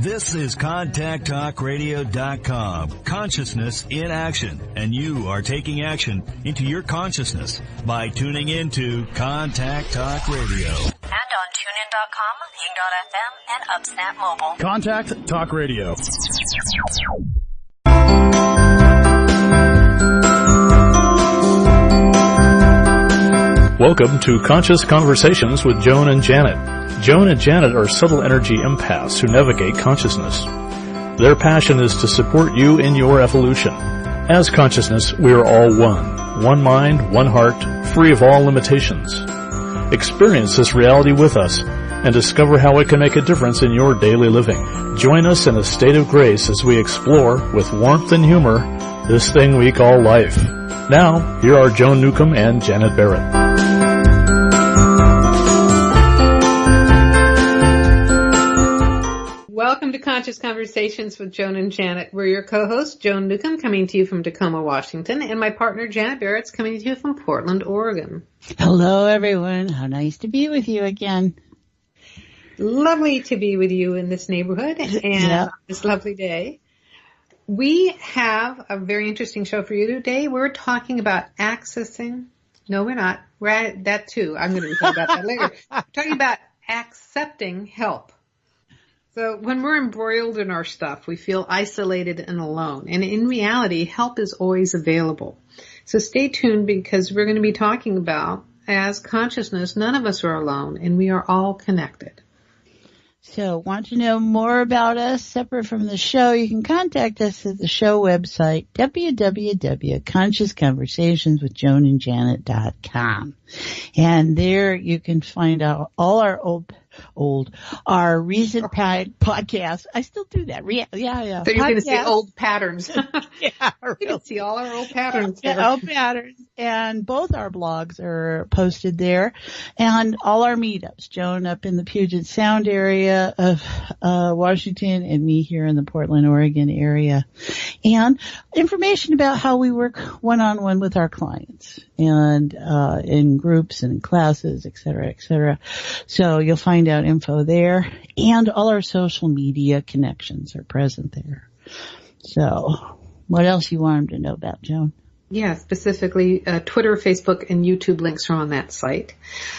This is ContactTalkRadio.com. Consciousness in action. And you are taking action into your consciousness by tuning into Contact Talk Radio. And on TuneIn.com, Ping.fm, and Upsnap Mobile. Contact Talk Radio. Welcome to Conscious Conversations with Joan and Janet. Joan and Janet are subtle energy empaths who navigate consciousness. Their passion is to support you in your evolution. As consciousness, we are all one. One mind, one heart, free of all limitations. Experience this reality with us and discover how it can make a difference in your daily living. Join us in a state of grace as we explore, with warmth and humor, this thing we call life. Now, here are Joan Newcomb and Janet Barrett. Welcome to Conscious Conversations with Joan and Janet. We're your co-hosts, Joan Newcomb, coming to you from Tacoma, Washington, and my partner, Janet Barrett's coming to you from Portland, Oregon. Hello, everyone. How nice to be with you again. Lovely to be with you in this neighborhood and on this lovely day. We have a very interesting show for you today. We're talking about accessing. No, we're not. We're at that too. I'm going to talk about that later. We're talking about accepting help. So when we're embroiled in our stuff, we feel isolated and alone. And in reality, help is always available. So stay tuned, because we're going to be talking about, as consciousness, none of us are alone, and we are all connected. So want to know more about us separate from the show? You can contact us at the show website, www.consciousconversationswithjoanandjanet.com. And there you can find out all our our recent podcasts. I still do that. Yeah. So you're going to see old patterns. Yeah. You can see all our old patterns there. Old patterns. And both our blogs are posted there. And all our meetups. Joan up in the Puget Sound area of Washington, and me here in the Portland, Oregon area. And information about how we work one-on-one with our clients, and in groups and in classes, et cetera, et cetera. So you'll find out info there, and all our social media connections are present there. So what else you want them to know about, Joan? Yeah, specifically Twitter, Facebook, and YouTube links are on that site.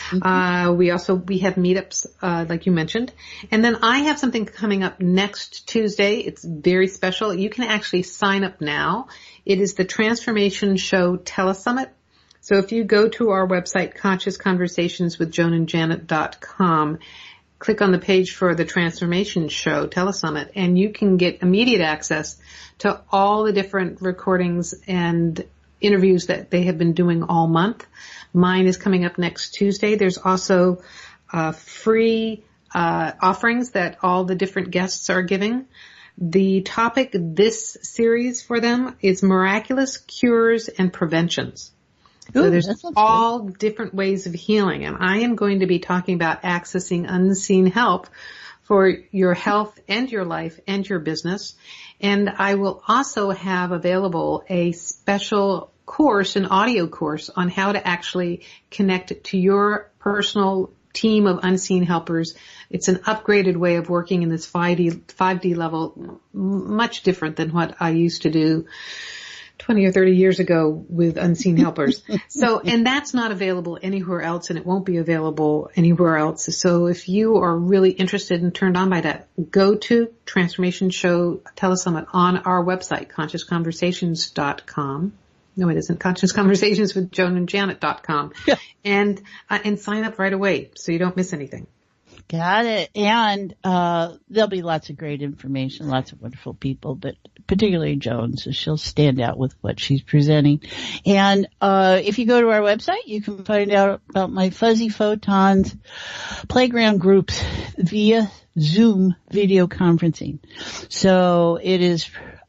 Mm-hmm. We have meetups, like you mentioned. And then I have something coming up next Tuesday. It's very special. You can actually sign up now. It is the Transformation Show Telesummit. So if you go to our website, consciousconversationswithjoanandjanet.com, click on the page for the Transformation Show Telesummit, and you can get immediate access to all the different recordings and interviews that they have been doing all month. Mine is coming up next Tuesday. There's also free offerings that all the different guests are giving. The topic this series for them is miraculous cures and preventions. So there's all different ways of healing, and I am going to be talking about accessing unseen help for your health and your life and your business. And I will also have available a special course, an audio course, on how to actually connect to your personal team of unseen helpers. It's an upgraded way of working in this 5D level, much different than what I used to do 20 or 30 years ago with unseen helpers. So, and that's not available anywhere else, and it won't be available anywhere else. So if you are really interested and turned on by that, go to Transformation Show Telesummit on our website, consciousconversations.com. No, it isn't. Conscious Conversations with JoanandJanet.com. Yeah. And sign up right away so you don't miss anything. Got it. And there'll be lots of great information, lots of wonderful people, but particularly Joan, so she'll stand out with what she's presenting. And if you go to our website, you can find out about my Fuzzy Photons playground groups via Zoom video conferencing. So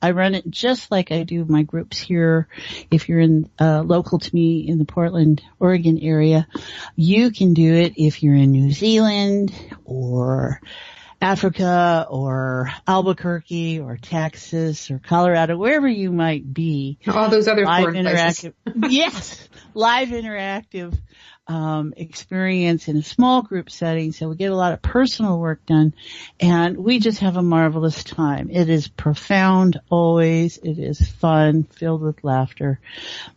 I run it just like I do my groups here. If you're local to me in the Portland, Oregon area, you can do it if you're in New Zealand or Africa or Albuquerque or Texas or Colorado, wherever you might be. All those other foreign places. Yes, live interactive experience in a small group setting, so we get a lot of personal work done, and we just have a marvelous time. It is profound always. It is fun, filled with laughter,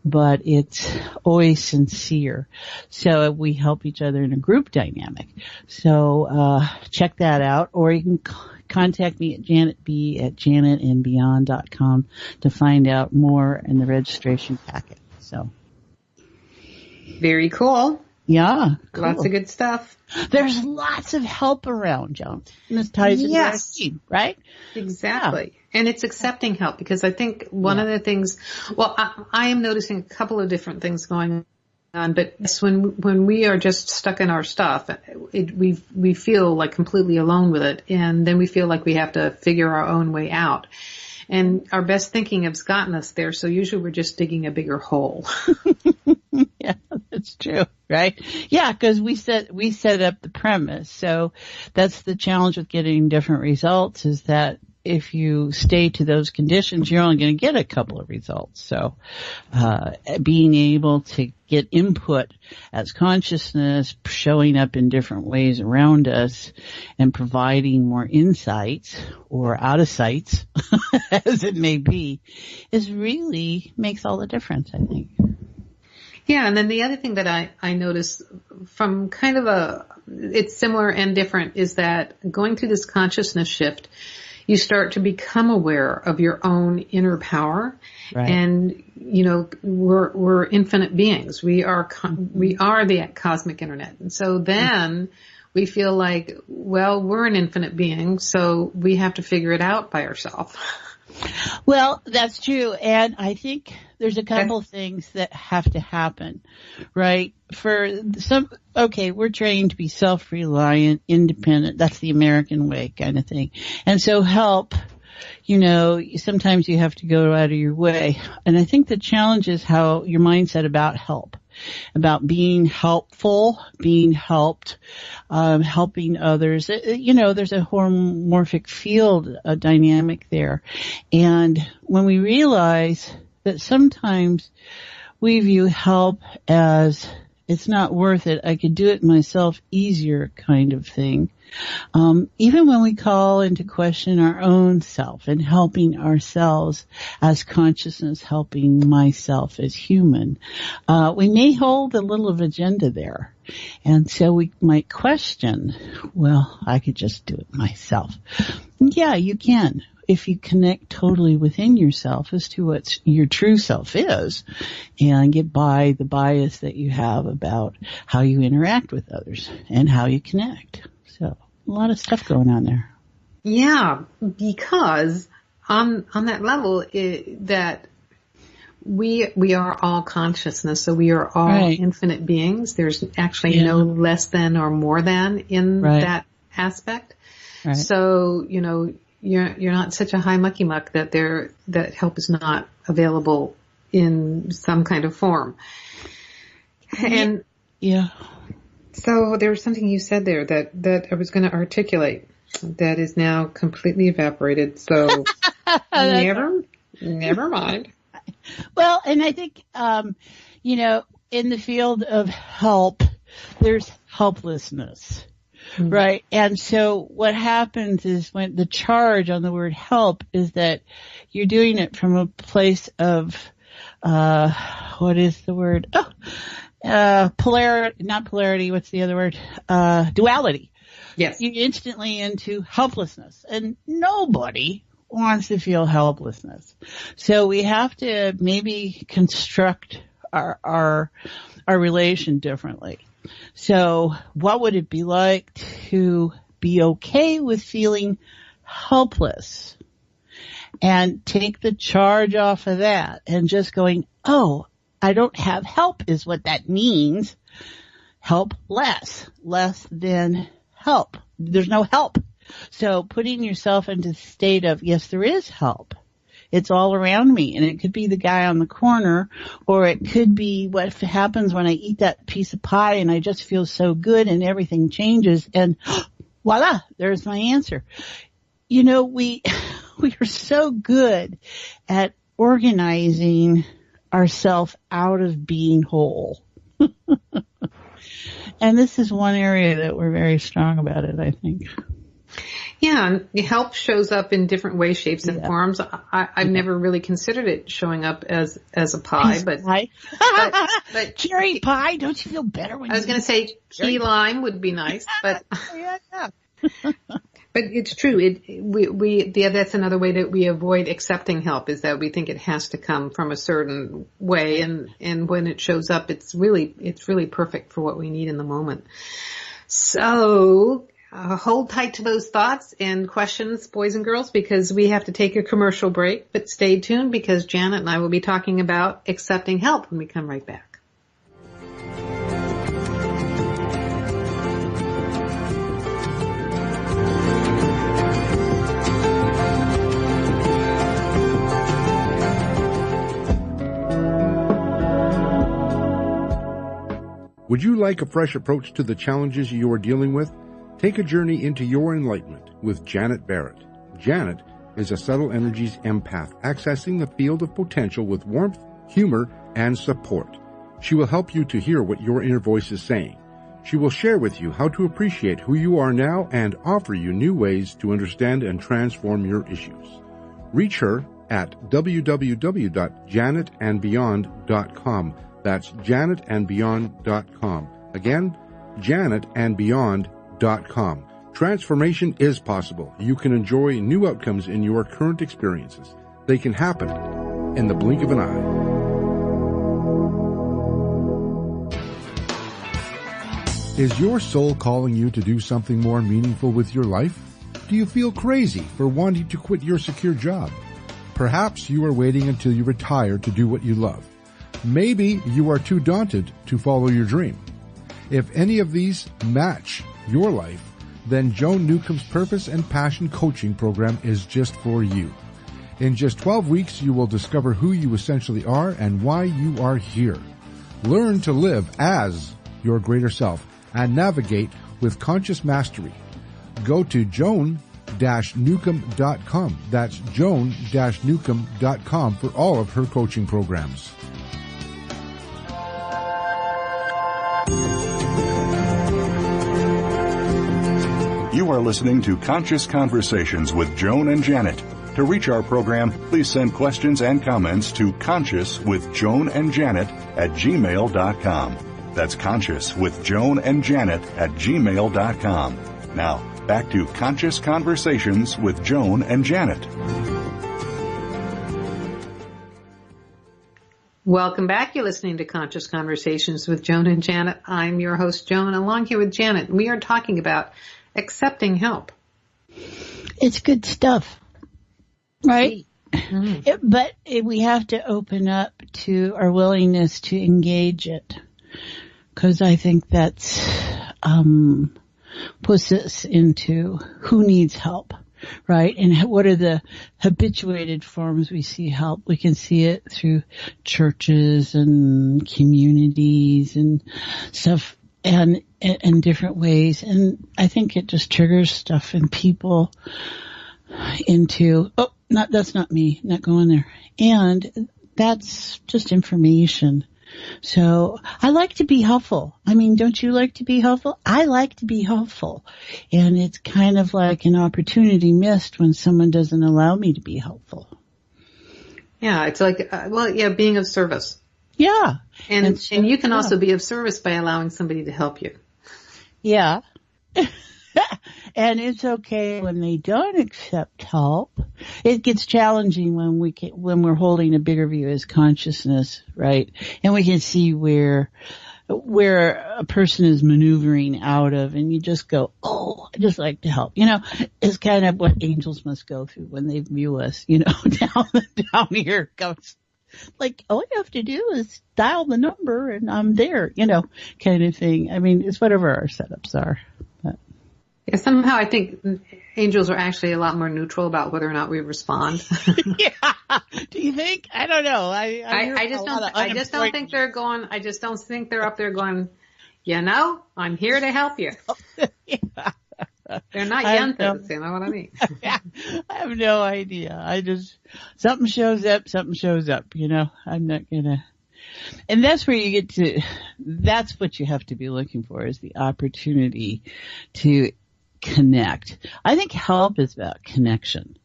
but it's always sincere. So we help each other in a group dynamic. So check that out, or you can contact me at janetb@janetandbeyond.com to find out more in the registration packet. So. Very cool. Yeah. Cool. Lots of good stuff. There's lots of help around, Joan. And this ties into our team, right? Exactly. Yeah. And it's accepting help, because I think one of the things, well, I am noticing a couple of different things going on, but it's when we are just stuck in our stuff, we feel like completely alone with it, and then we feel like we have to figure our own way out. And our best thinking has gotten us there, so usually we're just digging a bigger hole. Yeah, that's true, right? Yeah, because we set up the premise. So that's the challenge with getting different results, is that if you stay to those conditions, you're only going to get a couple of results. So being able to get input as consciousness showing up in different ways around us and providing more insights or out of sights, as it may be, is really makes all the difference, I think. Yeah, and then the other thing that I notice from kind of it's similar and different, is that going through this consciousness shift, you start to become aware of your own inner power. Right. And, we're infinite beings. We are the cosmic internet. And so then we feel like, well, we're an infinite being, so we have to figure it out by ourselves. Well, that's true. And I think there's a couple things that have to happen, right? We're trained to be self-reliant, independent. That's the American way kind of thing. And so help, sometimes you have to go out of your way. And I think the challenge is how your mindset about help, about being helpful, being helped, helping others. There's a hormorphic field dynamic there. And when we realize that sometimes we view help as it's not worth it, I could do it myself easier kind of thing. Even when we call into question our own self and helping ourselves as consciousness, helping myself as human, we may hold a little of agenda there. And so we might question, well, I could just do it myself. Yeah, you can, if you connect totally within yourself as to what your true self is and get by the bias that you have about how you interact with others and how you connect. So a lot of stuff going on there. Yeah, because on that level, that we are all consciousness, so we are all infinite beings. There's actually no less than or more than in that aspect. Right. So, you're not such a high mucky muck that help is not available in some kind of form. And so there was something you said there that I was going to articulate that is now completely evaporated. So never mind. Well, and I think, in the field of help, there's helplessness. Mm-hmm. Right. And so what happens is when the charge on the word help is that you're doing it from a place of, what is the word? Polarity, not polarity. What's the other word? Duality. Yes. You're instantly into helplessness, and nobody wants to feel helplessness. So we have to maybe construct our relation differently. So what would it be like to be okay with feeling helpless and take the charge off of that and just going, oh, I don't have help is what that means. Help less than help. There's no help. So putting yourself into the state of, yes, there is help. It's all around me, and it could be the guy on the corner, or it could be what happens when I eat that piece of pie and I just feel so good and everything changes, and voila, there's my answer. We are so good at organizing ourselves out of being whole. And this is one area that we're very strong about it, I think. Yeah, and help shows up in different ways, shapes, and forms. I've never really considered it showing up as a pie, but cherry pie. Don't you feel better when I was going to say key lime would be nice, but yeah. But it's true. That's another way that we avoid accepting help, is that we think it has to come from a certain way, and when it shows up, it's really perfect for what we need in the moment. So hold tight to those thoughts and questions, boys and girls, because we have to take a commercial break. But stay tuned, because Janet and I will be talking about accepting help when we come right back. Would you like a fresh approach to the challenges you are dealing with? Take a journey into your enlightenment with Janet Barrett. Janet is a subtle energies empath, accessing the field of potential with warmth, humor, and support. She will help you to hear what your inner voice is saying. She will share with you how to appreciate who you are now and offer you new ways to understand and transform your issues. Reach her at www.janetandbeyond.com. That's janetandbeyond.com. Again, janetandbeyond.com. Transformation is possible. You can enjoy new outcomes in your current experiences. They can happen in the blink of an eye. Is your soul calling you to do something more meaningful with your life? Do you feel crazy for wanting to quit your secure job? Perhaps you are waiting until you retire to do what you love. Maybe you are too daunted to follow your dream. If any of these match your life, then Joan Newcomb's Purpose and Passion Coaching Program is just for you. In just 12 weeks, you will discover who you essentially are and why you are here. Learn to live as your greater self and navigate with conscious mastery. Go to joan-newcomb.com. That's joan-newcomb.com for all of her coaching programs. You are listening to Conscious Conversations with Joan and Janet. To reach our program, please send questions and comments to consciouswithjoanandjanet@gmail.com. That's consciouswithjoanandjanet@gmail.com. Now, back to Conscious Conversations with Joan and Janet. Welcome back. You're listening to Conscious Conversations with Joan and Janet. I'm your host, Joan, along here with Janet. We are talking about accepting help. It's good stuff, right? Mm-hmm. But we have to open up to our willingness to engage it, because I think that's puts us into who needs help, right? And what are the habituated forms we see help? We can see it through churches and communities and stuff, and in different ways. And I think it just triggers stuff in people into, that's not me, not going there. And that's just information. So I like to be helpful. I mean, don't you like to be helpful? I like to be helpful. And it's kind of like an opportunity missed when someone doesn't allow me to be helpful. Yeah, it's like, being of service. Yeah. And you can also be of service by allowing somebody to help you. Yeah. And it's okay when they don't accept help. It gets challenging when we're holding a bigger view as consciousness, right? And we can see where a person is maneuvering out of, and you just go, oh, I just like to help. You know, it's kind of what angels must go through when they view us, you know, down here comes. Like, all you have to do is dial the number and I'm there, you know, kind of thing. I mean, it's whatever our setups are. But. Yeah, somehow I think angels are actually a lot more neutral about whether or not we respond. Yeah. Do you think? I don't know. I just don't think they're up there going, you know, I'm here to help you. Yeah. They're not yentas, you know what I mean? I have no idea. Something shows up, you know. I'm not gonna, And that's where you get to, that's what you have to be looking for, is the opportunity to connect. I think help is about connection.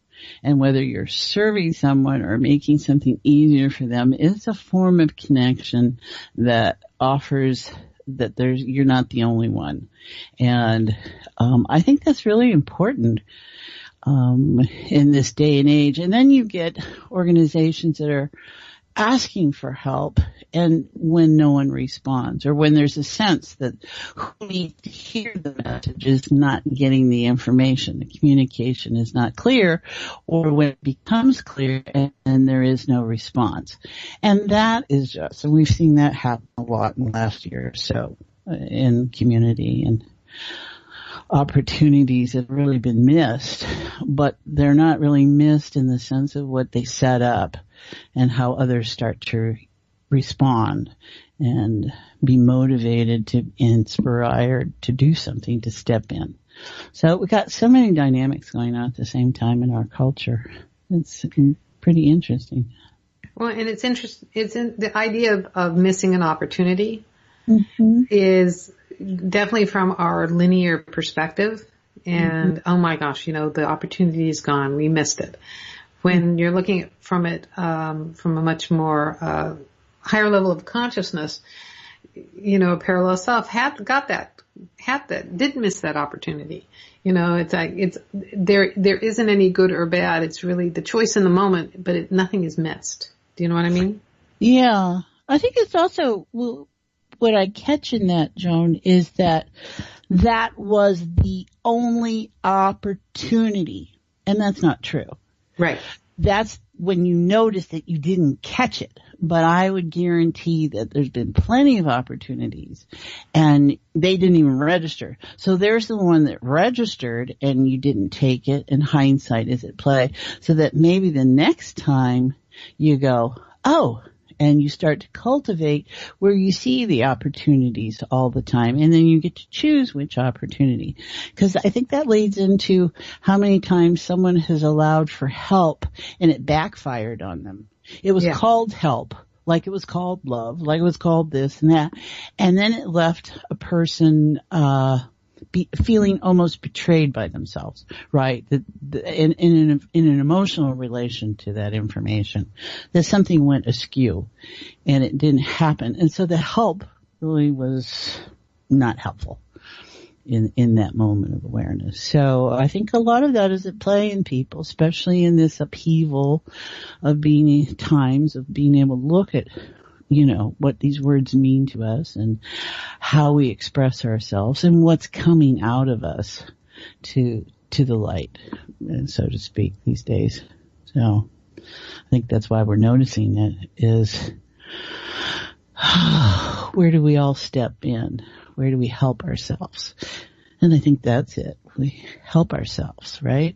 And whether you're serving someone or making something easier for them, it's a form of connection that offers that you're not the only one. And I think that's really important in this day and age. And then you get organizations that are asking for help, and when no one responds, or when there's a sense that who needs to hear the message is not getting the information, the communication is not clear, or when it becomes clear and there is no response. And that is just, and we've seen that happen a lot in the last year or so in community, and opportunities have really been missed, but they're not really missed in the sense of what they set up and how others start to respond and be motivated to inspire to do something, to step in. So we got so many dynamics going on at the same time in our culture. It's pretty interesting. Well, and it's interesting. It's in the idea of missing an opportunity is definitely from our linear perspective. And oh my gosh, the opportunity is gone. We missed it. When you're looking at from a much more higher level of consciousness, a parallel self did miss that opportunity. It's like there isn't any good or bad. It's really the choice in the moment, but nothing is missed. Do you know what I mean? Yeah, I think it's also what I catch in that, Joan, is that was the only opportunity, and that's not true. Right. That's when you notice that you didn't catch it. But I would guarantee that there's been plenty of opportunities and they didn't even register. So there's the one that registered and you didn't take it, and hindsight is at play, so that maybe the next time you go, oh, and you start to cultivate where you see the opportunities all the time, and then you get to choose which opportunity. Because I think that leads into how many times someone has allowed for help and it backfired on them. It was called help, like it was called love, like it was called this and that, and then it left a person feeling almost betrayed by themselves, right? In an emotional relation to that information, that something went askew and it didn't happen. And so the help really was not helpful in that moment of awareness. So I think a lot of that is at play in people, especially in this upheaval of times of being able to look at what these words mean to us and how we express ourselves and what's coming out of us to the light, so to speak, these days. So I think that's why we're noticing it is, where do we all step in? Where do we help ourselves? And I think that's it. We help ourselves, right?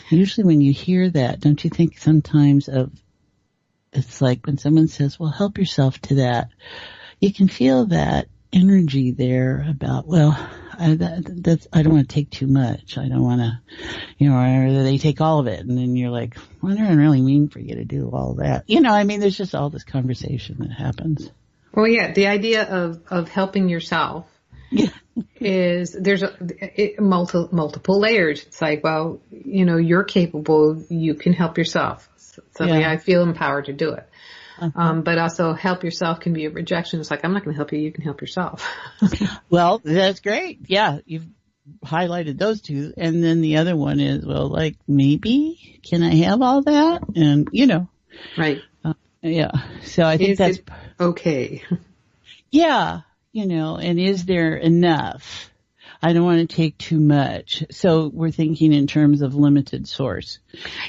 Usually when you hear that, don't you think sometimes it's like when someone says, well, help yourself to that, you can feel that energy there about, well, I don't want to take too much. I don't want to, or they take all of it. And then you're like, what do I really mean for you to do all that? There's just all this conversation that happens. Well, yeah, the idea of helping yourself is there's multiple layers. It's like, well, you're capable, you can help yourself. Suddenly I feel empowered to do it. But also help yourself can be a rejection. It's like, I'm not going to help you, you can help yourself. Well, that's great. Yeah, you've highlighted those two. And then the other one is, well, like, maybe, can I have all that? And, Right. Yeah. So I think that's okay. Yeah. And is there enough? I don't want to take too much. So we're thinking in terms of limited source.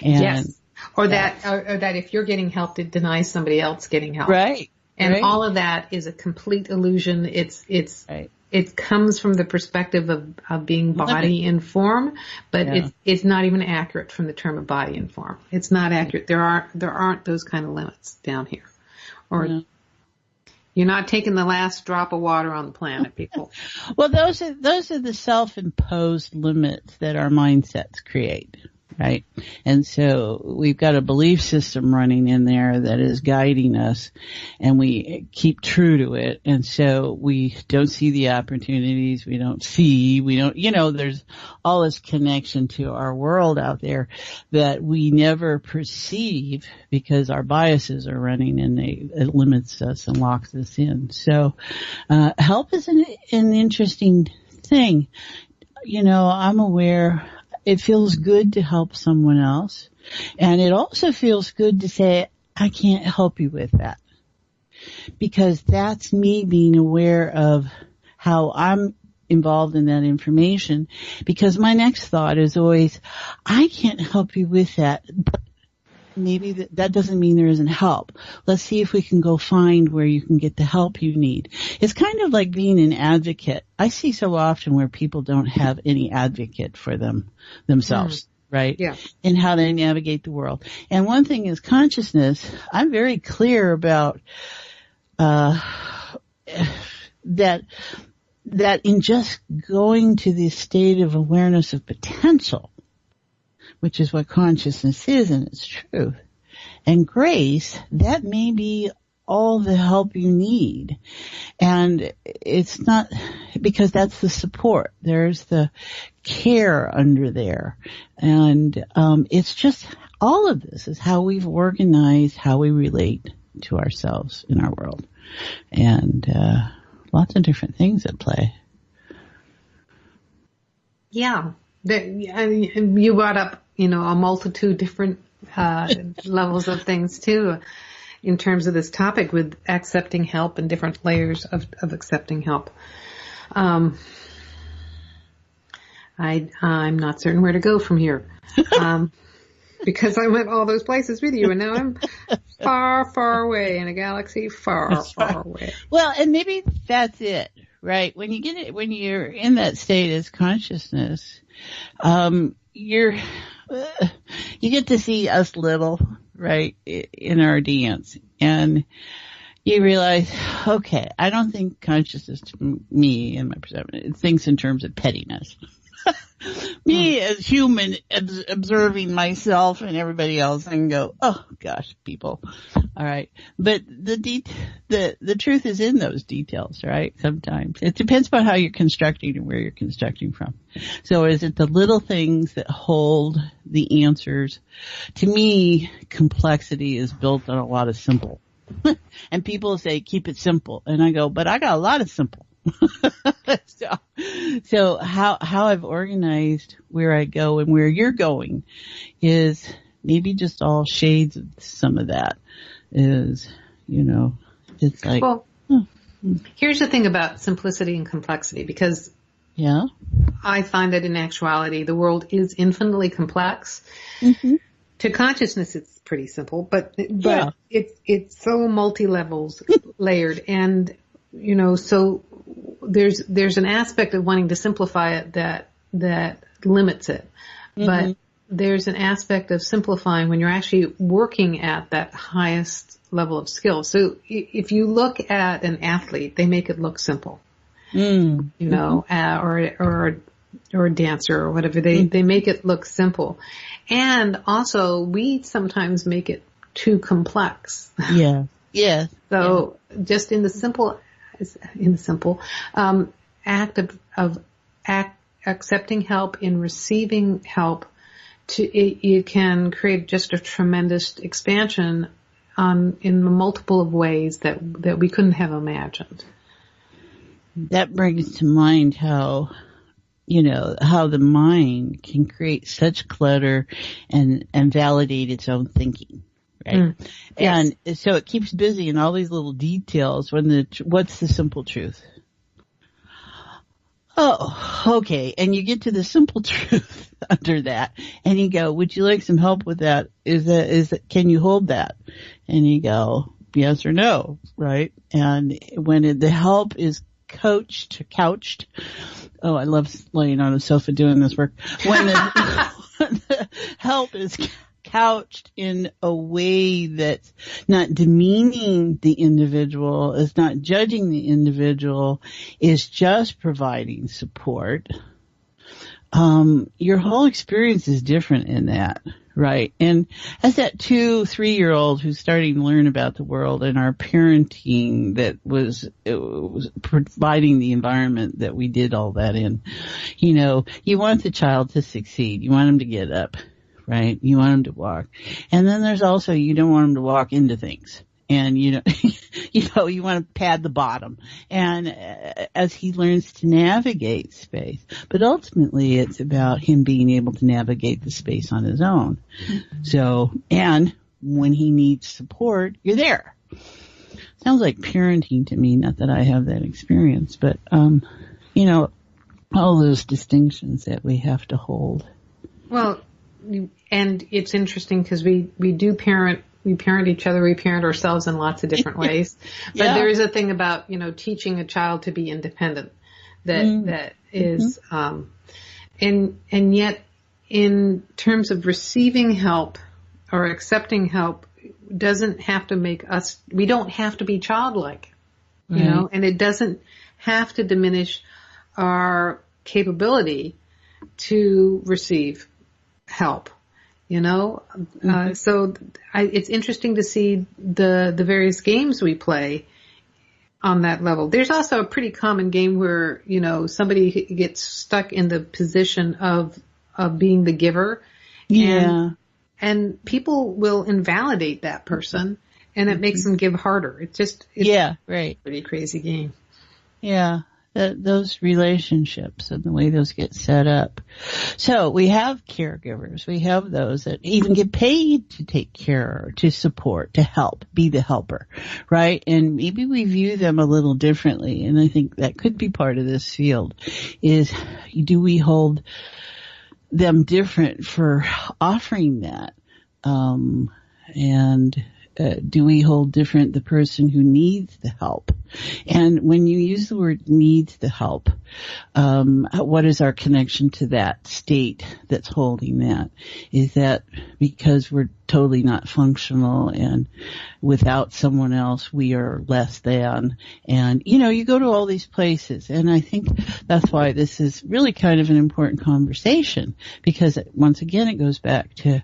And yes. Or that if you're getting help, it denies somebody else getting help. Right. And right. all of that is a complete illusion. It comes from the perspective of being body and form, but it's not even accurate from the term of body and form. It's not accurate. There aren't those kind of limits down here. Or you're not taking the last drop of water on the planet, people. Well, those are the self-imposed limits that our mindsets create. right? And so we've got a belief system running in there that is guiding us, and we keep true to it. And so we don't see the opportunities. We don't, there's all this connection to our world out there that we never perceive because our biases are running, and it limits us and locks us in. So, help is an interesting thing. I'm aware it feels good to help someone else. And it also feels good to say, I can't help you with that. Because that's me being aware of how I'm involved in that information. Because my next thought is always, I can't help you with that. But maybe that doesn't mean there isn't help. Let's see if we can go find where you can get the help you need. It's kind of like being an advocate. I see so often where people don't have any advocate for themselves, right? Yeah. In how they navigate the world. And one thing is consciousness. I'm very clear about that in just going to the state of awareness of potential, which is what consciousness is in its truth, and grace, that may be all the help you need. And it's not, because that's the support. There's the care under there. And it's just, all of this is how we've organized how we relate to ourselves in our world. And lots of different things at play. Yeah. You brought up, a multitude different levels of things too, in terms of this topic with accepting help and different layers of accepting help. I'm not certain where to go from here, because I went all those places with you, and now I'm far, far away in a galaxy far, far away. Well, and maybe that's it, right? When you're in that state as consciousness, you get to see us little, right, in our dance. And you realize, okay, I don't think consciousness to me and my perception, it thinks in terms of pettiness. Me as human observing myself and everybody else and go, oh gosh, people. All right. But the truth is in those details, right? Sometimes it depends upon how you're constructing and where you're constructing from. So is it the little things that hold the answers? To me, complexity is built on a lot of simple. And people say, keep it simple. And I go, but I got a lot of simple. So how I've organized where I go and where you're going is maybe just all shades of some of that is, it's like. Well, here's the thing about simplicity and complexity, because I find that in actuality, the world is infinitely complex. Mm-hmm. To consciousness, it's pretty simple, but it's so multi-levels layered, and so there's an aspect of wanting to simplify it that limits it. Mm-hmm. But there's an aspect of simplifying when you're actually working at that highest level of skill. So if you look at an athlete, they make it look simple. Or a dancer or whatever. They make it look simple. And also we sometimes make it too complex. Yeah. Yeah. So just in the simple act of accepting help, in receiving help, it can create just a tremendous expansion in multiple of ways that we couldn't have imagined. That brings to mind how the mind can create such clutter and validate its own thinking. Right. Yes. And so it keeps busy in all these little details what's the simple truth? Oh, okay. And you get to the simple truth under that and you go, would you like some help with that? Can you hold that? And you go, yes or no. Right. And when the help is couched. Oh, I love laying on a sofa doing this work. When the help is couched in a way that's not demeaning the individual, is not judging the individual, is just providing support. your whole experience is different in that, right? And as that 2-3-year-old who's starting to learn about the world and our parenting that was providing the environment that we did all that in, you want the child to succeed. You want them to get up, right? You want them to walk. And then there's also, you don't want them to walk into things. And, you want to pad the bottom. And as he learns to navigate space, but ultimately it's about him being able to navigate the space on his own. So, and when he needs support, you're there. Sounds like parenting to me, not that I have that experience, but, all those distinctions that we have to hold. Well, and it's interesting because we do parent. We parent each other, we parent ourselves in lots of different ways. But there is a thing about, teaching a child to be independent that is, and yet in terms of receiving help or accepting help doesn't have to make us, we don't have to be childlike, and it doesn't have to diminish our capability to receive help. So it's interesting to see the various games we play on that level. There's also a pretty common game where, somebody gets stuck in the position of being the giver. Yeah. And people will invalidate that person and it makes them give harder. It's a pretty crazy game. Yeah. Those relationships and the way those get set up. So we have caregivers. We have those that even get paid to take care, to support, to help, be the helper, right? And maybe we view them a little differently. And I think that could be part of this field is, do we hold them different for offering that? Do we hold different the person who needs the help? And when you use the word needs the help, what is our connection to that state that's holding that? Is that because we're totally not functional and without someone else we are less than? And, you go to all these places, and I think that's why this is really kind of an important conversation, because once again it goes back to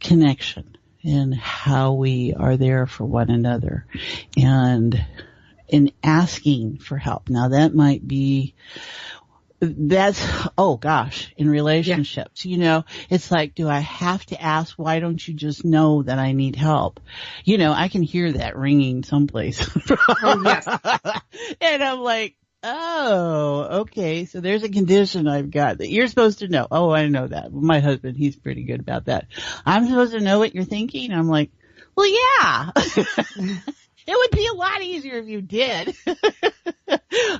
connection and how we are there for one another and in asking for help. Now that might be, in relationships, it's like, do I have to ask? Why don't you just know that I need help? I can hear that ringing someplace. Oh, yes. And I'm like, oh, okay. So there's a condition I've got that you're supposed to know. Oh, I know that. My husband, he's pretty good about that. I'm supposed to know what you're thinking. I'm like, well, yeah. It would be a lot easier if you did.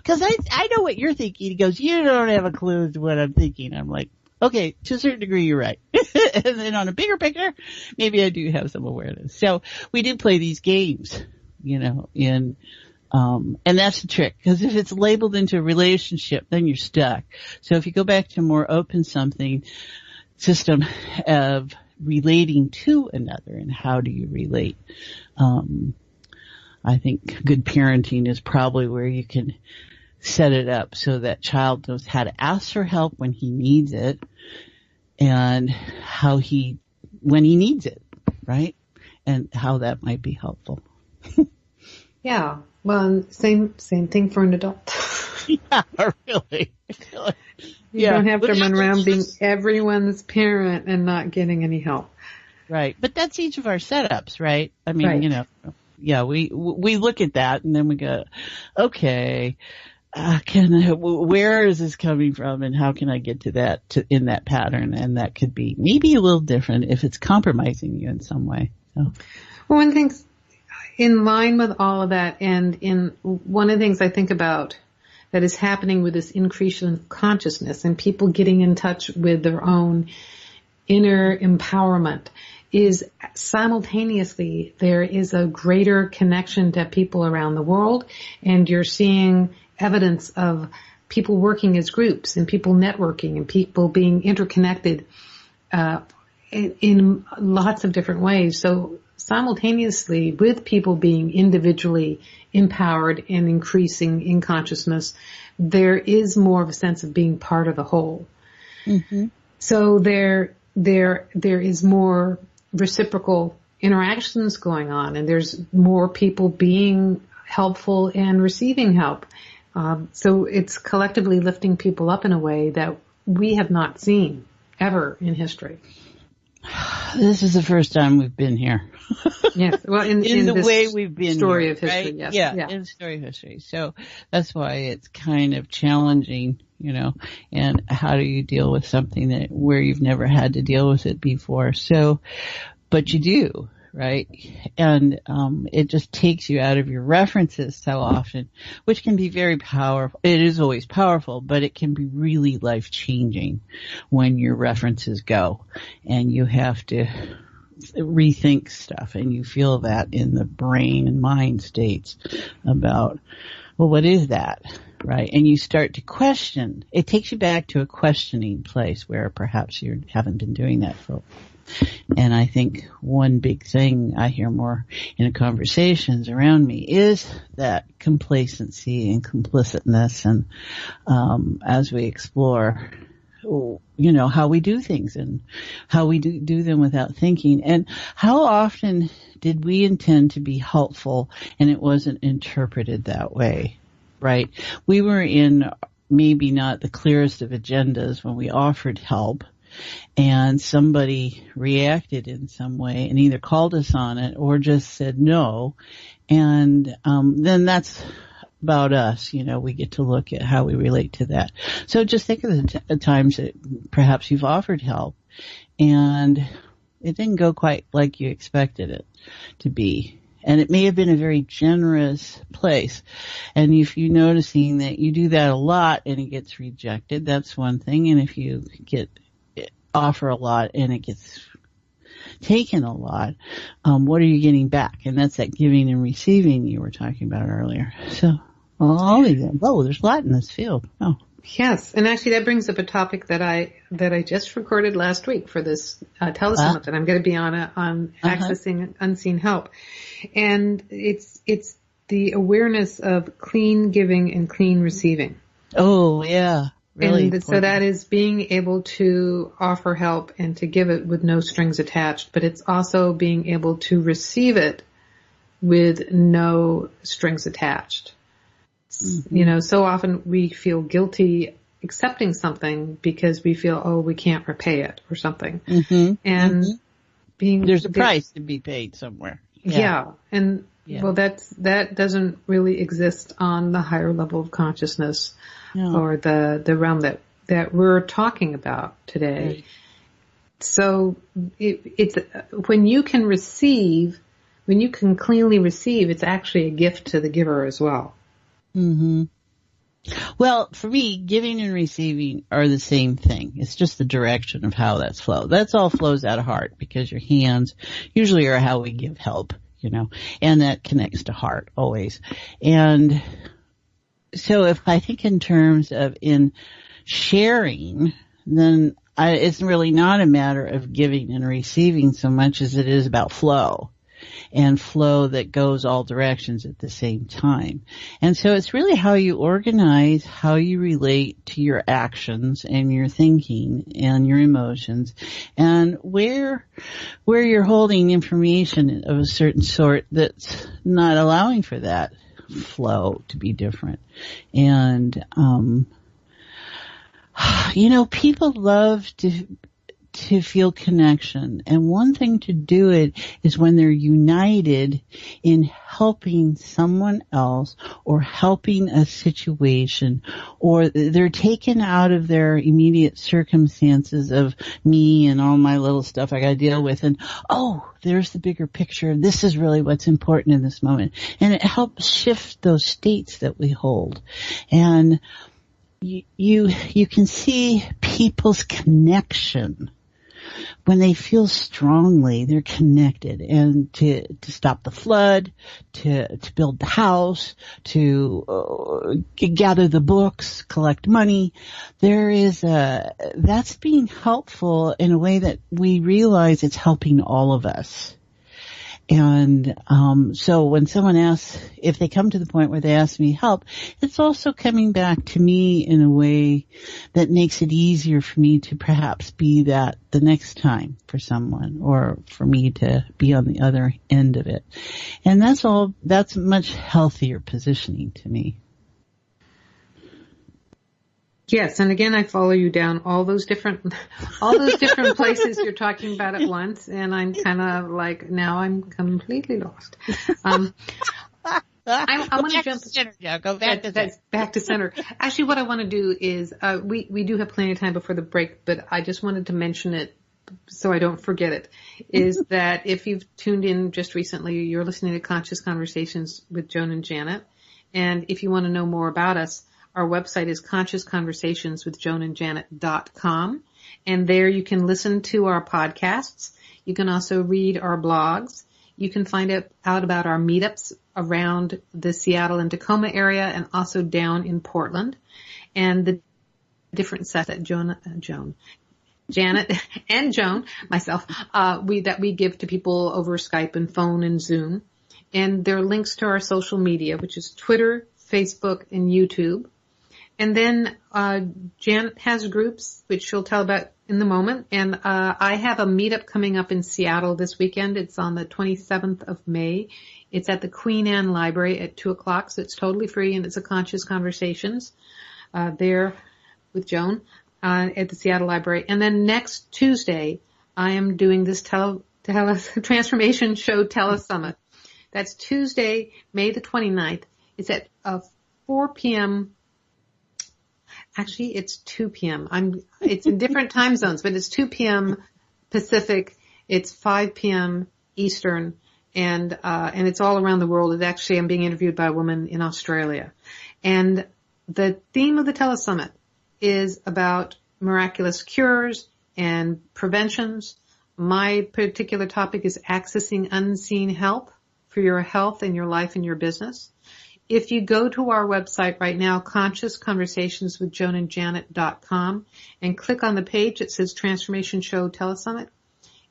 Cause I know what you're thinking. He goes, you don't have a clue as to what I'm thinking. I'm like, okay, to a certain degree, you're right. And then on a bigger picture, maybe I do have some awareness. So we do play these games, and that's the trick, because if it's labeled into a relationship, then you're stuck. So if you go back to a more open system of relating to another and how do you relate, I think good parenting is probably where you can set it up so that child knows how to ask for help when he needs it and when he needs it, right? And how that might be helpful. Yeah. Well, same thing for an adult. Yeah, really. You don't have to run around being everyone's parent and not getting any help. Right. But that's each of our setups, right? I mean, yeah, we look at that and then we go, okay, where is this coming from and how can I get to that, in that pattern? And that could be maybe a little different if it's compromising you in some way. So. Well, one thing in line with all of that, and one of the things I think about that is happening with this increase in consciousness and people getting in touch with their own inner empowerment, is simultaneously there is a greater connection to people around the world, and you're seeing evidence of people working as groups and people networking and people being interconnected in lots of different ways. So simultaneously with people being individually empowered and increasing in consciousness, there is more of a sense of being part of the whole. Mm-hmm. So there is more reciprocal interactions going on, and there's more people being helpful and receiving help. So it's collectively lifting people up in a way that we have not seen ever in history. This is the first time we've been here. Yes, well, in the this way we've been story here, of history, right? yes, Yeah, in the story of history. So that's why it's kind of challenging, and how do you deal with something where you've never had to deal with it before? So, but you do, right? And it just takes you out of your references so often, which can be very powerful. It is always powerful, but it can be really life-changing when your references go and you have to rethink stuff, and you feel that in the brain and mind states about, well, what is that? Right? And you start to question. It takes you back to a questioning place where perhaps you haven't been doing that for. And I think one big thing I hear more in the conversations around me is that complacency and complicitness, and as we explore, how we do things and how we do them without thinking, and how often did we intend to be helpful and it wasn't interpreted that way, right? We were in maybe not the clearest of agendas when we offered help, and somebody reacted in some way and either called us on it or just said no, and then that's about us. We get to look at how we relate to that. So just think of the times that perhaps you've offered help and it didn't go quite like you expected it to be. And it may have been a very generous place. And if you're noticing that you do that a lot and it gets rejected, that's one thing. And if you offer a lot and it gets taken a lot, what are you getting back? And that's that giving and receiving you were talking about earlier. So, all of them. Oh, there's a lot in this field. Oh. Yes, and actually that brings up a topic that I just recorded last week for this telesummit that I'm going to be on accessing unseen help, and it's the awareness of clean giving and clean receiving. Oh yeah, really. And so that is being able to offer help and to give it with no strings attached, but it's also being able to receive it with no strings attached. Mm-hmm. So often we feel guilty accepting something because we feel, we can't repay it or something. Mm-hmm. And there's a price to be paid somewhere. Yeah. And well, that doesn't really exist on the higher level of consciousness or the realm that we're talking about today. Right. So it's when you can cleanly receive, it's actually a gift to the giver as well. Mm-hmm. Well, for me, giving and receiving are the same thing. It's just the direction of how that's flow. That's all flows out of heart because your hands usually are how we give help, and that connects to heart always. And so if I think in terms of in sharing, then it's really not a matter of giving and receiving so much as it is about flow. And flow that goes all directions at the same time. And so it's really how you organize, how you relate to your actions and your thinking and your emotions, and where you're holding information of a certain sort that's not allowing for that flow to be different. And people love to feel connection. And one thing to do it is when they're united in helping someone else or helping a situation, or they're taken out of their immediate circumstances of me and all my little stuff I got to deal with, and there's the bigger picture. This is really what's important in this moment. And it helps shift those states that we hold. And you can see people's connection. When they feel strongly, they're connected, and to stop the flood, to build the house, to gather the books, collect money, that's being helpful in a way that we realize it's helping all of us. And so when someone asks, if they come to the point where they ask me help, it's also coming back to me in a way that makes it easier for me to perhaps be that the next time for someone, or for me to be on the other end of it. And that's much healthier positioning to me. Yes, and again, I follow you down all those different places you're talking about at once, and I'm kind of like, now I'm completely lost. I want to jump to center. Go back to center. Back to center. Actually, what I want to do is, we do have plenty of time before the break, but I just wanted to mention it so I don't forget it, is that if you've tuned in just recently, you're listening to Conscious Conversations with Joan and Janet, and if you want to know more about us, our website is consciousconversationswithjoanandjanet.com, and there you can listen to our podcasts. You can also read our blogs. You can find out about our meetups around the Seattle and Tacoma area, and also down in Portland, and the different sets that Janet and Joan, myself, that we give to people over Skype and phone and Zoom. And there are links to our social media, which is Twitter, Facebook, and YouTube. And then Janet has groups, which she'll tell about in the moment. And I have a meetup coming up in Seattle this weekend. It's on the 27th of May. It's at the Queen Anne Library at 2 o'clock, so it's totally free, and it's a Conscious Conversations there with Joan at the Seattle Library. And then next Tuesday, I am doing this Transformation Show Telesummit. That's Tuesday, May the 29th. It's at 4 p.m. Actually, it's 2 p.m. It's in different time zones, but it's 2 p.m. Pacific. It's 5 p.m. Eastern, and it's all around the world. I'm being interviewed by a woman in Australia. And the theme of the Telesummit is about miraculous cures and preventions. My particular topic is accessing unseen help for your health and your life and your business. If you go to our website right now, consciousconversationswithjoanandjanet.com, and click on the page that says Transformation Show Telesummit,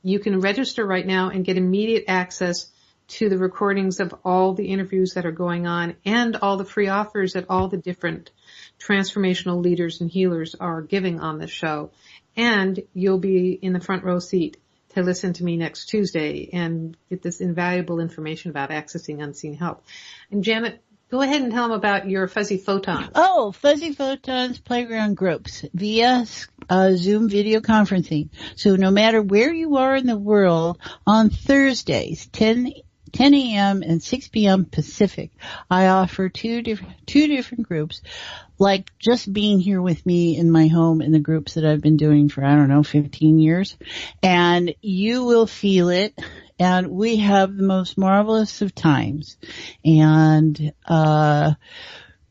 you can register right now and get immediate access to the recordings of all the interviews that are going on and all the free offers that all the different transformational leaders and healers are giving on the show. And you'll be in the front row seat to listen to me next Tuesday and get this invaluable information about accessing unseen help. And Janet, go ahead and tell them about your Fuzzy Photons. Oh, Fuzzy Photons Playground Groups via Zoom video conferencing. So no matter where you are in the world, on Thursdays, 10 a.m. and 6 p.m. Pacific, I offer two different groups, like just being here with me in my home in the groups that I've been doing for, 15 years. And you will feel it. And we have the most marvelous of times. And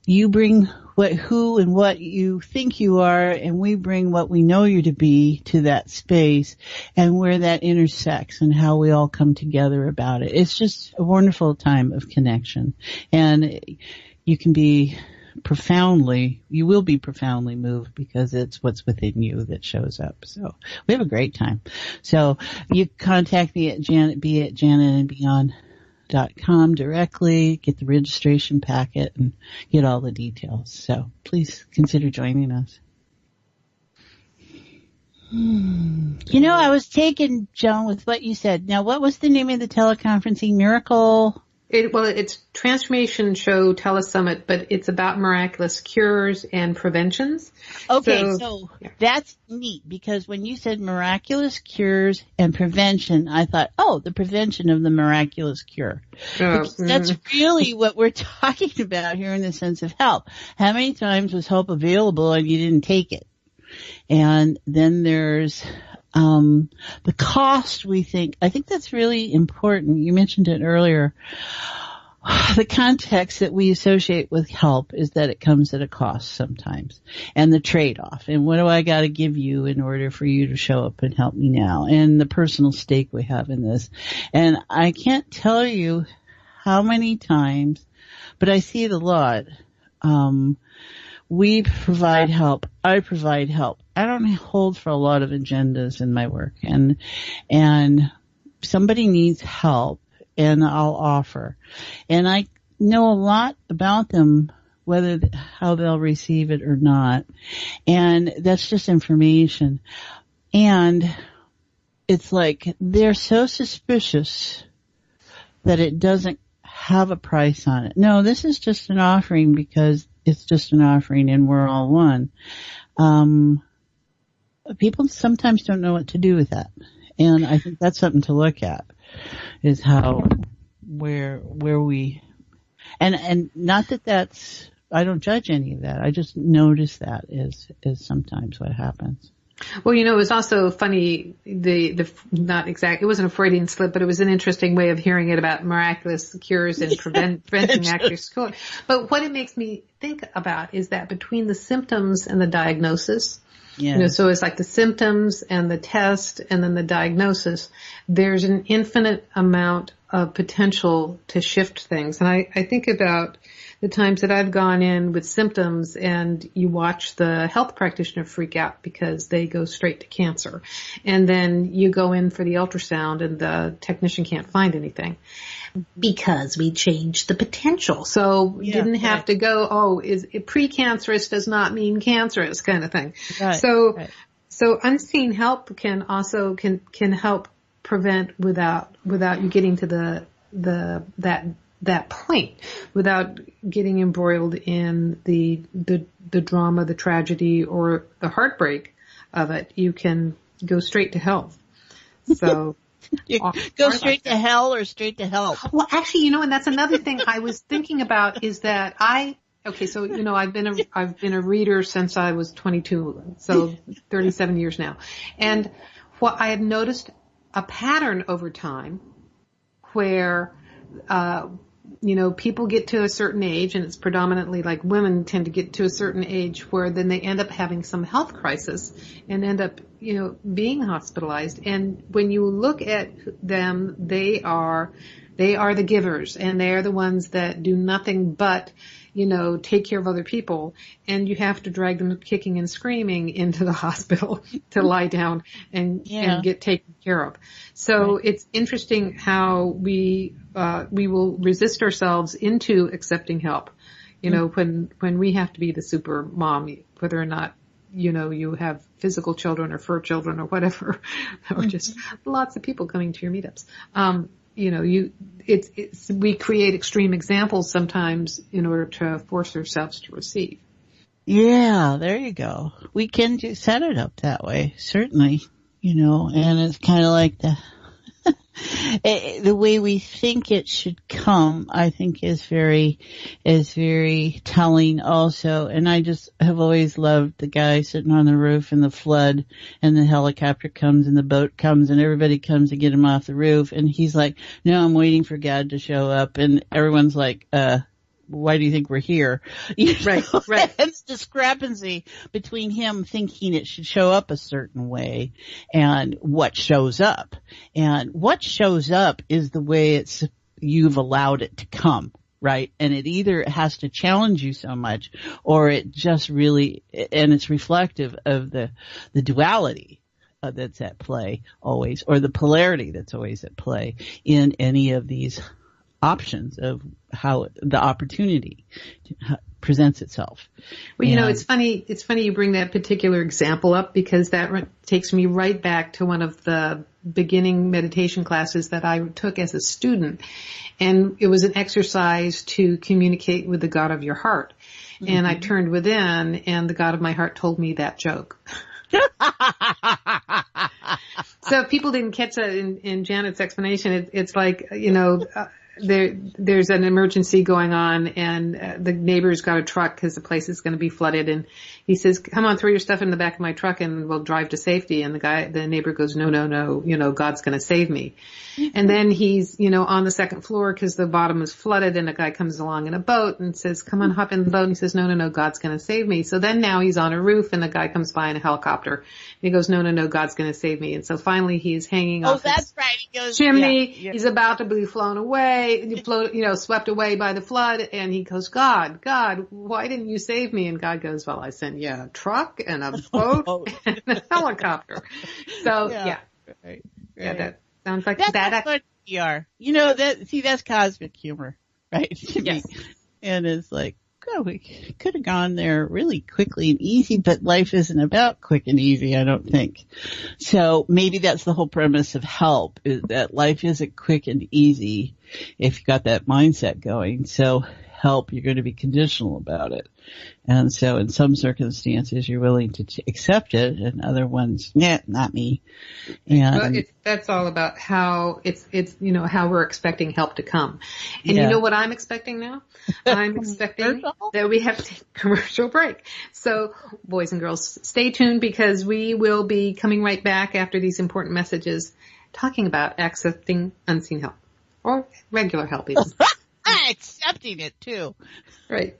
you bring who and what you think you are, and we bring what we know you to be to that space, and where that intersects and how we all come together about it. It's just a wonderful time of connection. And you will be profoundly moved, because it's what's within you that shows up. So we have a great time. So you contact me at janetandbeyond.com directly, get the registration packet, and get all the details. So please consider joining us. I was taken, Joan, with what you said. Now, what was the name of the teleconferencing? Miracle? It's Transformation Show Telesummit, but it's about miraculous cures and preventions. Okay, so that's neat, because when you said miraculous cures and prevention, I thought, the prevention of the miraculous cure. That's really what we're talking about here in the sense of help. How many times was help available and you didn't take it? And then there's the cost, I think that's really important. You mentioned it earlier. The context that we associate with help is that it comes at a cost sometimes, and the trade-off. And what do I got to give you in order for you to show up and help me now? And the personal stake we have in this. And I can't tell you how many times, but I see it a lot. We provide help. I provide help. I don't hold for a lot of agendas in my work, and somebody needs help, and I'll offer. And I know a lot about them, how they'll receive it or not. And that's just information. And it's like they're so suspicious that it doesn't have a price on it. No, this is just an offering because it's just an offering and we're all one. People sometimes don't know what to do with that. And I think that's something to look at, is where we, and not that that's, I don't judge any of that. I just notice that is sometimes what happens. Well, it was also funny, not exact, it wasn't a Freudian slip, but it was an interesting way of hearing it about miraculous cures and preventing active school. But what it makes me think about is that between the symptoms and the diagnosis, so it's like the symptoms and the test and then the diagnosis, there's an infinite amount of potential to shift things. And I think about the times that I've gone in with symptoms and you watch the health practitioner freak out because they go straight to cancer. And then you go in for the ultrasound and the technician can't find anything because we changed the potential. So you didn't have to go, is it precancerous does not mean cancerous kind of thing. Right. So unseen help can also can help prevent without you getting to that point, without getting embroiled in the drama, the tragedy, or the heartbreak of it. You can go straight to health. So you go straight to hell or straight to help. Well, actually, and that's another thing I was thinking about is that I've been a reader since I was 22, so 37 years now. And what I have noticed a pattern over time where people get to a certain age, and it's predominantly like women tend to get to a certain age where then they end up having some health crisis and end up, being hospitalized. And when you look at them, they are the givers, and they are the ones that do nothing but, take care of other people. And you have to drag them kicking and screaming into the hospital to lie down and get taken care of. So It's interesting how we will resist ourselves into accepting help, when we have to be the super mom, whether or not, you have physical children or fur children or whatever, or just lots of people coming to your meetups. We create extreme examples sometimes in order to force ourselves to receive. Yeah, there you go. We can set it up that way, certainly, and it's kind of like the way we think it should come, I think is very telling also. And I just have always loved the guy sitting on the roof in the flood, and the helicopter comes and the boat comes and everybody comes to get him off the roof. And he's like, no, I'm waiting for God to show up. And everyone's like, why do you think we're here? Right. And the discrepancy between him thinking it should show up a certain way and what shows up. And what shows up is the way you've allowed it to come, right? And it either has to challenge you so much, or it just really, and it's reflective of the duality that's at play always, or the polarity that's always at play in any of these options of how the opportunity presents itself. Well, it's funny you bring that particular example up, because that takes me right back to one of the beginning meditation classes that I took as a student. And it was an exercise to communicate with the God of your heart. Mm-hmm. And I turned within, and the God of my heart told me that joke. So if people didn't catch that in Janet's explanation, it's like, there's an emergency going on, and the neighbor's got a truck because the place is going to be flooded, and he says, come on, throw your stuff in the back of my truck and we'll drive to safety. And the neighbor goes, no, God's going to save me. And then he's, on the second floor because the bottom is flooded, and a guy comes along in a boat and says, come on, hop in the boat. And he says, no, God's going to save me. So then now he's on a roof, and a guy comes by in a helicopter. And he goes, no, God's going to save me. And so finally he's hanging off that's right. He goes, chimney. Yeah. He's about to be flown away, swept away by the flood. And he goes, God, why didn't you save me? And God goes, well, I sent you a truck and a boat and a helicopter. So, yeah. Right. Yeah, Sounds like that's that. what we are. You know, that's cosmic humor, right? To Yes. me. And it's like, oh, we could have gone there really quickly and easy, but life isn't about quick and easy, I don't think. So maybe that's the whole premise of help, is that life isn't quick and easy if you got that mindset going. So help, you're going to be conditional about it. And so in some circumstances, you're willing to accept it, and other ones, nah, not me. And Well, that's all about how it's how we're expecting help to come. And you know what I'm expecting now? I'm expecting that we have to take a commercial break. So boys and girls, stay tuned, because we will be coming right back after these important messages, talking about accepting unseen help, or regular help even. accepting it too. Right.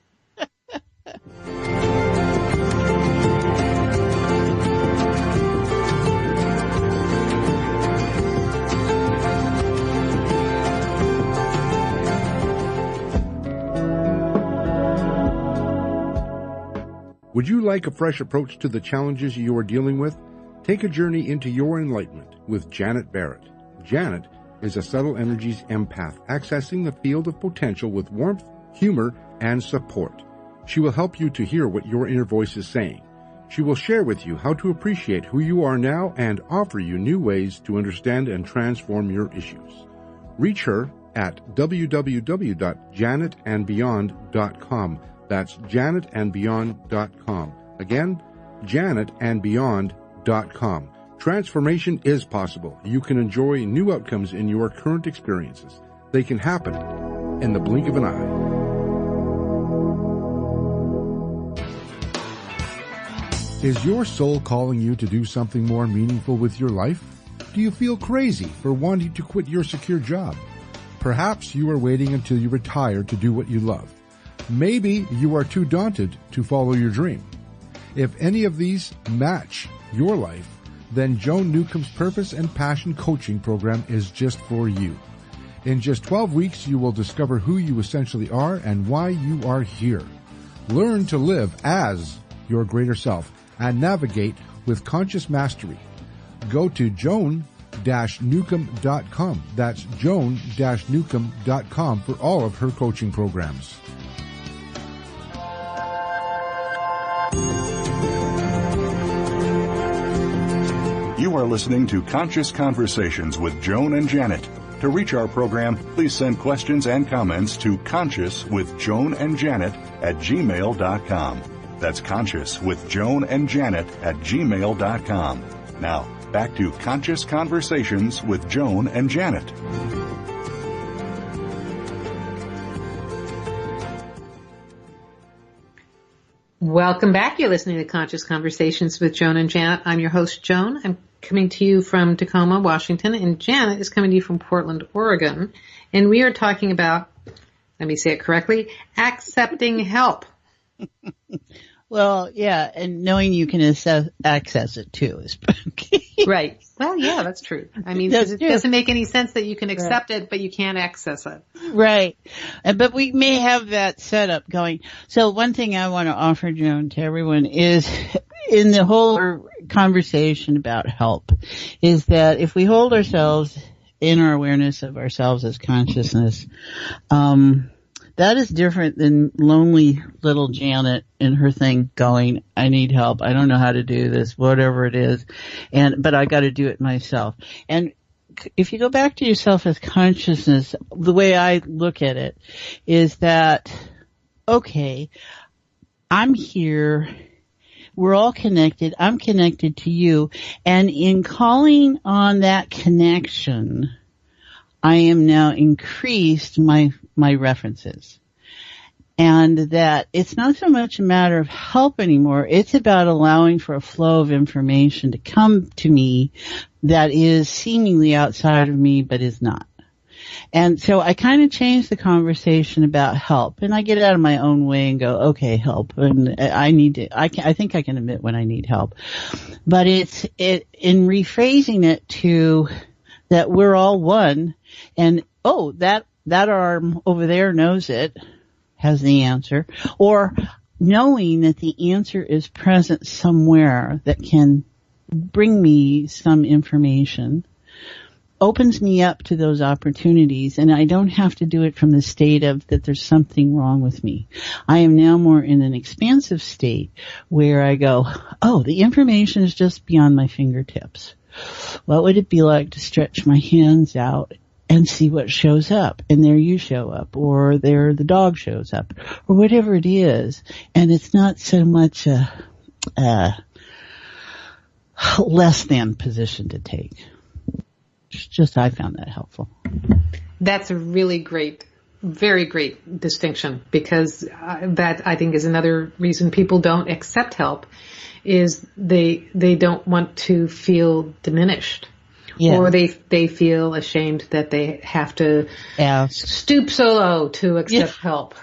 Would you like a fresh approach to the challenges you are dealing with? Take a journey into your enlightenment with Janet Barrett. Janet is a subtle energies empath, accessing the field of potential with warmth, humor, and support. She will help you to hear what your inner voice is saying. She will share with you how to appreciate who you are now and offer you new ways to understand and transform your issues. Reach her at www.janetandbeyond.com. That's janetandbeyond.com. Again, janetandbeyond.com. Transformation is possible. You can enjoy new outcomes in your current experiences. They can happen in the blink of an eye. Is your soul calling you to do something more meaningful with your life? Do you feel crazy for wanting to quit your secure job? Perhaps you are waiting until you retire to do what you love. Maybe you are too daunted to follow your dream. If any of these match your life, then Joan Newcomb's Purpose and Passion Coaching Program is just for you. In just 12 weeks, you will discover who you essentially are and why you are here. Learn to live as your greater self and navigate with conscious mastery. Go to joan-newcomb.com. That's joan-newcomb.com for all of her coaching programs. You are listening to Conscious Conversations with Joan and Janet. To reach our program, please send questions and comments to consciouswithjoanandjanet@gmail.com. That's consciouswithjoanandjanet@gmail.com. Now, back to Conscious Conversations with Joan and Janet. Welcome back. You're listening to Conscious Conversations with Joan and Janet. I'm your host, Joan. I'm coming to you from Tacoma, Washington, and Janet is coming to you from Portland, Oregon. And we are talking about, let me say it correctly, accepting help. Well, yeah, and knowing you can access it too is right. Well, yeah, that's true. I mean, it doesn't make any sense that you can accept it, but you can't access it. Right. But we may have that setup going. So one thing I want to offer, Joan, to everyone is, in the whole conversation about help, is that if we hold ourselves in our awareness of ourselves as consciousness, that is different than lonely little Janet and her thing going, I need help. I don't know how to do this, whatever it is. But I got to do it myself. And if you go back to yourself as consciousness, the way I look at it is that, okay, I'm here. We're all connected. I'm connected to you. And in calling on that connection, I am now increased my references. And that it's not so much a matter of help anymore. It's about allowing for a flow of information to come to me that is seemingly outside of me, but is not. And so I kind of changed the conversation about help, and I get out of my own way and go, okay, help. And I think I can admit when I need help, but in rephrasing it to that we're all one, and that arm over there knows it, has the answer, or knowing that the answer is present somewhere that can bring me some information. opens me up to those opportunities, and I don't have to do it from the state of that there's something wrong with me. I am now more in an expansive state where I go, oh, the information is just beyond my fingertips. What would it be like to stretch my hands out and see what shows up? And there you show up, or there the dog shows up, or whatever it is. And it's not so much a less than position to take. Just I found that helpful. That's a really great, very great distinction, because that I think is another reason people don't accept help is they don't want to feel diminished. Yeah. Or they feel ashamed that they have to stoop so low to accept help.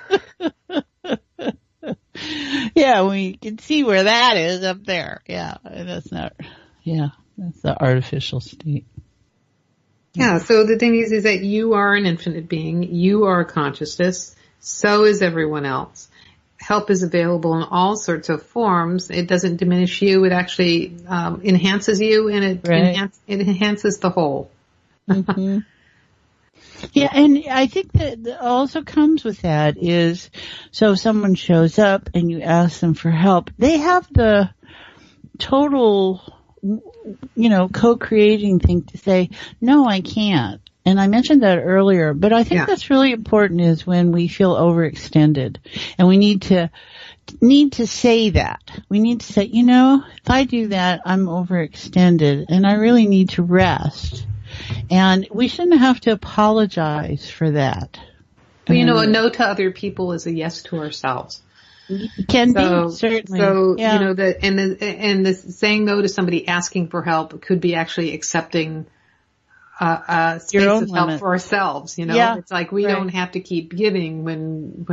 Yeah, we can see where that is up there. Yeah, that's the artificial state. Yeah, so the thing is that you are an infinite being. You are a consciousness. So is everyone else. Help is available in all sorts of forms. It doesn't diminish you. It actually enhances you, and it enhances the whole. Mm-hmm. Yeah, and I think that also comes with that is, so someone shows up and you ask them for help. They have the total, co-creating thing to say, no, I can't. And I mentioned that earlier, but I think that's really important is when we feel overextended, and we need to say that. We need to say, if I do that, I'm overextended and I really need to rest. And we shouldn't have to apologize for that. Well, a no to other people is a yes to ourselves. Can be, certainly. So, the saying no to somebody asking for help could be actually accepting a space of help for ourselves, It's like we don't have to keep giving when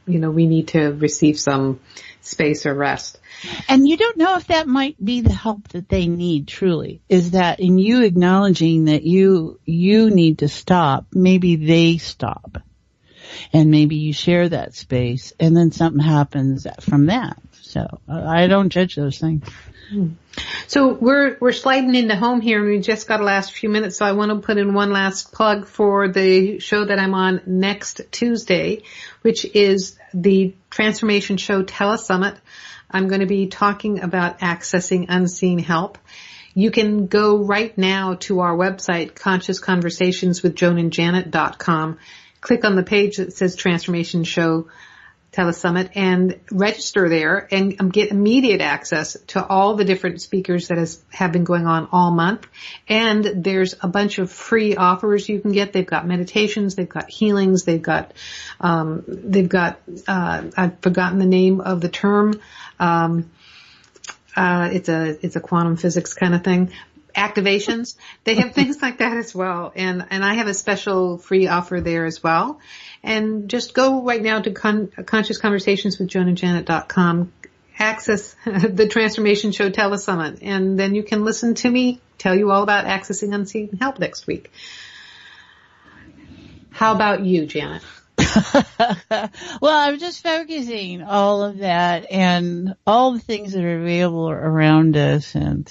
we need to receive some space or rest. And you don't know if that might be the help that they need, truly. Is that in you acknowledging that you need to stop, maybe they stop. And maybe you share that space, and then something happens from that. So I don't judge those things. So we're sliding into home here, and we just got the last few minutes, so I want to put in one last plug for the show that I'm on next Tuesday, which is the Transformation Show Telesummit. I'm going to be talking about accessing unseen help. You can go right now to our website, consciousconversationswithjoanandjanet.com, click on the page that says Transformation Show Telesummit and register there and get immediate access to all the different speakers that have been going on all month. And there's a bunch of free offers you can get. They've got meditations, they've got healings, I've forgotten the name of the term. It's a quantum physics kind of thing. Activations. They have things like that as well. And I have a special free offer there as well. And just go right now to consciousconversationswithjoanandjanet.com, access the Transformation Show Telesummit, and then you can listen to me tell you all about accessing unseen help next week. How about you, Janet? Well, I'm just focusing all of that and all the things that are available around us, and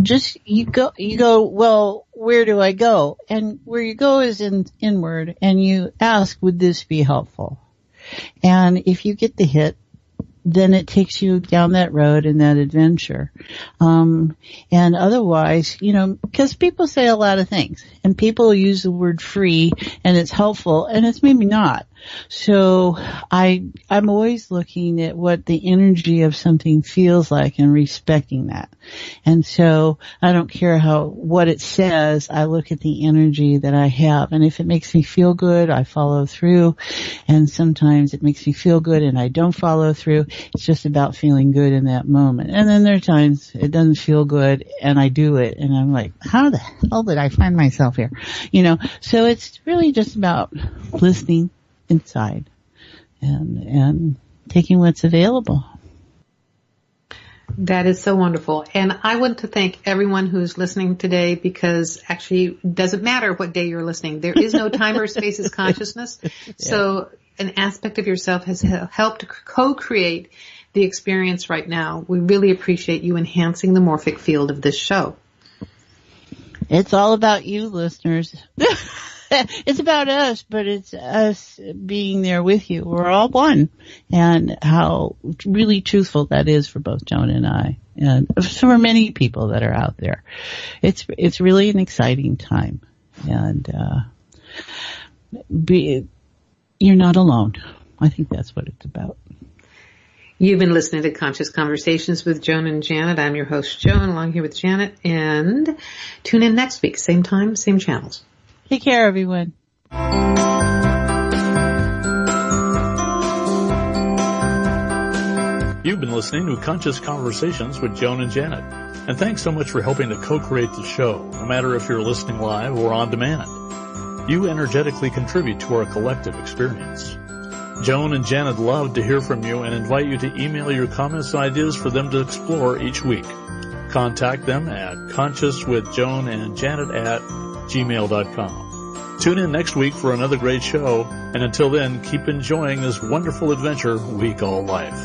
just you go, well, where do I go? And where you go is inward, and you ask, would this be helpful? And if you get the hit, then it takes you down that road and that adventure. And otherwise, because people say a lot of things, and people use the word free, and it's helpful, and it's maybe not. So I'm always looking at what the energy of something feels like and respecting that. And so I don't care what it says. I look at the energy that I have, and if it makes me feel good, I follow through. And sometimes it makes me feel good and I don't follow through. It's just about feeling good in that moment. And then there are times it doesn't feel good and I do it, and I'm like, how the hell did I find myself here? So it's really just about listening inside and taking what's available. That is so wonderful. And I want to thank everyone who's listening today, because actually it doesn't matter what day you're listening. There is no time or space as consciousness. Yeah. So an aspect of yourself has helped co-create the experience right now. We really appreciate you enhancing the morphic field of this show. It's all about you, listeners. It's about us, but it's us being there with you. We're all one. And how really truthful that is for both Joan and I, and for many people that are out there. It's really an exciting time. And you're not alone. I think that's what it's about. You've been listening to Conscious Conversations with Joan and Janet. I'm your host, Joan, along here with Janet. And tune in next week, same time, same channels. Take care, everyone. You've been listening to Conscious Conversations with Joan and Janet. And thanks so much for helping to co-create the show, no matter if you're listening live or on demand. You energetically contribute to our collective experience. Joan and Janet love to hear from you and invite you to email your comments and ideas for them to explore each week. Contact them at consciouswithjoanandjanet@gmail.com. Tune in next week for another great show, and until then, keep enjoying this wonderful adventure we call life.